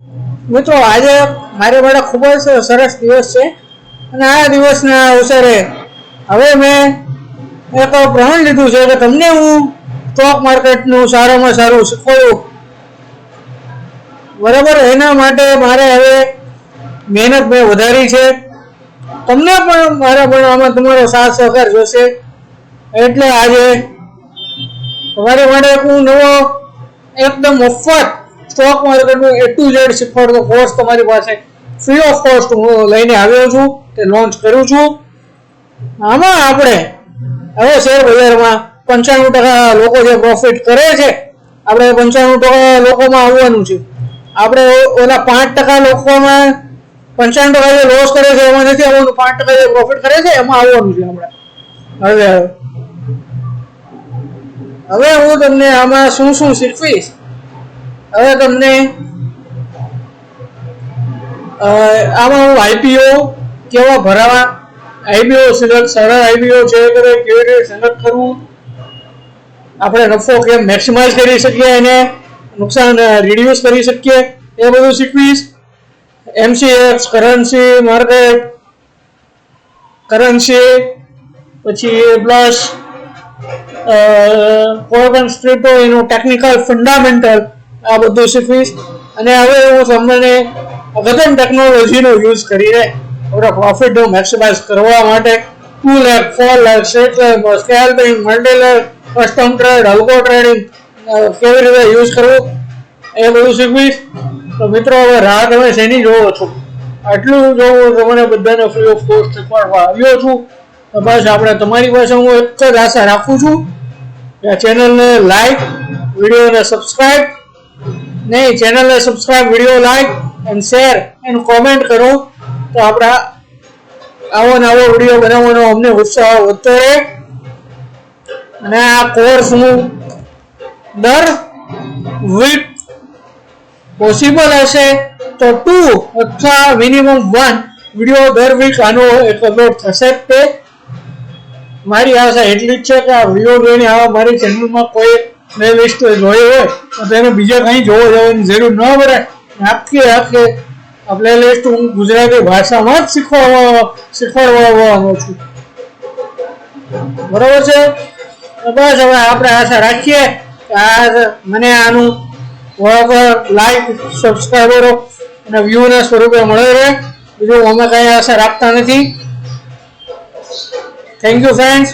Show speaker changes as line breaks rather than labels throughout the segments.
મિત્રો આજે મારે માટે ખૂબ જ સરસ દિવસ છે અને આ દિવસના અવસરે હવે મેં એક પ્રણ લીધું છે કે તમને હું સ્ટોક માર્કેટનું સારામાં સારું શીખવાડું. બરાબર, એના માટે મારે હવે મહેનત મેં વધારી છે. તમને પણ મારા ભણવામાં તમારો સાથ સહકાર જોશે, એટલે આજે તમારી માટે હું નવો એકદમ મફત સ્ટોક માર્કેટનું A to Z શીખવાડતો કોર્સ તમારી પાસે ફ્રી ઓફ કોસ્ટ હું લઈને આવ્યો છું, તે લોન્ચ કર્યું છું. આમાં આપણે હવે શેર બજારમાં 95% લોકો જે પ્રોફિટ કરે છે, આપણે 95% લોકોમાં આવવાનું છે. આપણે ઓલા 5% લોકોમાં 95% જે લોસ કરે છે એમાં નથી આવવાનું, 5% જે પ્રોફિટ કરે છે એમાં આવવાનું છે. આપણે હવે હું તમને આમાં શું શું શીખવીશ. હવે તમને આમાં હું IPO કેવા ભરાવા, IPO સરળ IPO છે કેવી રીતે સિલેક્ટ કરવું, આપણે નફો કેમ મેક્સિમાઇઝ કરી શકીએ, એને નુકસાન રિડ્યુસ કરી શકીએ, એ બધું શીખવીશ. MCX કરન્સી માર્કેટ, કરન્સી પછી પ્લસ કોઈપણ સ્ટ્રીટો એનું ટેકનિકલ ફંડામેન્ટલ આ બધું શીખવીશ. અને હવે હું તમને અદ્યતન ટેકનોલોજીનો યુઝ કરીને આપણા પ્રોફિટનો મેક્સિમાઇઝ કરવા માટે 2 lakh 4 lakh scalping, multileg, custom trade, algo trading કેવી રીતે યુઝ કરવું એ બધું શીખવીશ. તો મિત્રો હવે રાહ તમે શેની જોવો છો? આટલું જોવું તમને બધાને ફ્રી ઓફ કોસ્ટ શીખવાડવા આવ્યો છું. તો બસ આપણે તમારી પાસે હું એક જ આશા રાખું છું કે ચેનલને લાઈક, વિડીયોને સબસ્ક્રાઈબ નહીં, ચેનલને subscribe, video like and share and comment કરો, તો આપણા આવો ને આવો વિડીયો બનાવવાનો અમને ઉત્સાહ વધતો રહે. અને આ કોર્સ હું દર વીક પોસિબલ હશે તો 2 અથવા મિનિમમ 1 વિડીયો દર વીક આનો એક અપલોડ થશે. તે મારી આશા એટલી જ છે કે આ વિડીયો જોઈને આવા મારી ચેનલમાં કોઈ પ્લેલિસ્ટ જોઈ હોય તો તેને બીજા કંઈ જોવા જવાની જરૂર ન પડે. આખી આ પ્લેલિસ્ટ હું ગુજરાતી ભાષામાં જ શીખવાડવાનો છું. બરોબર છે? બસ હવે આપણે આશા રાખીએ કે મને આનું બરાબર લાઈક, સબસ્ક્રાઈબરો અને વ્યૂના સ્વરૂપે મળે રહે. બીજું અમે કંઈ આશા રાખતા નથી. Thank you friends.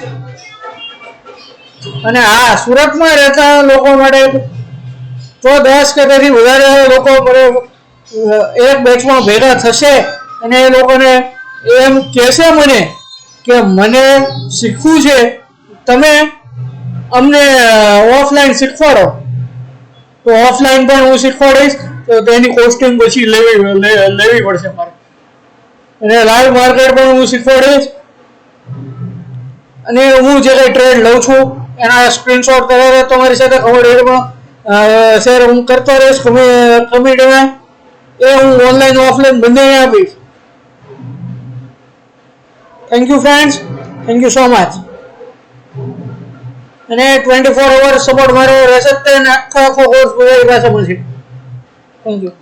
અને હા, સુરતમાં રહેતા લોકો માટે તો 10 કે તેથી વધારે લોકો એક બેચમાં ભેગા થશે અને એ લોકોને એમ કહેશે મને કે મને શીખવું છે, તમે અમને ઓફલાઈન શીખવાડો, તો ઓફલાઈન પણ હું શીખવાડીશ. તો તેની કોસ્ટિંગ પછી લેવી પડશે મારે. અને લાઈવ માર્કેટ પણ હું શીખવાડીશ. અને હું જે કંઈ ટ્રેડ લઉં છું એના સ્ક્રીનશોટ કરીને તમારી સાથે કમ્યુનિટીમાં શેર હું કરતો રહીશ. કમ્યુનિટીમાં એ હું ઓનલાઈન ઓફલાઈન બંનેને આપીશ. Thank you friends, thank you so much. અને 24 અવર સપોર્ટ મારો રહેશે જ તે આખો કોર્સ મારી પાસે મળશે. Thank you.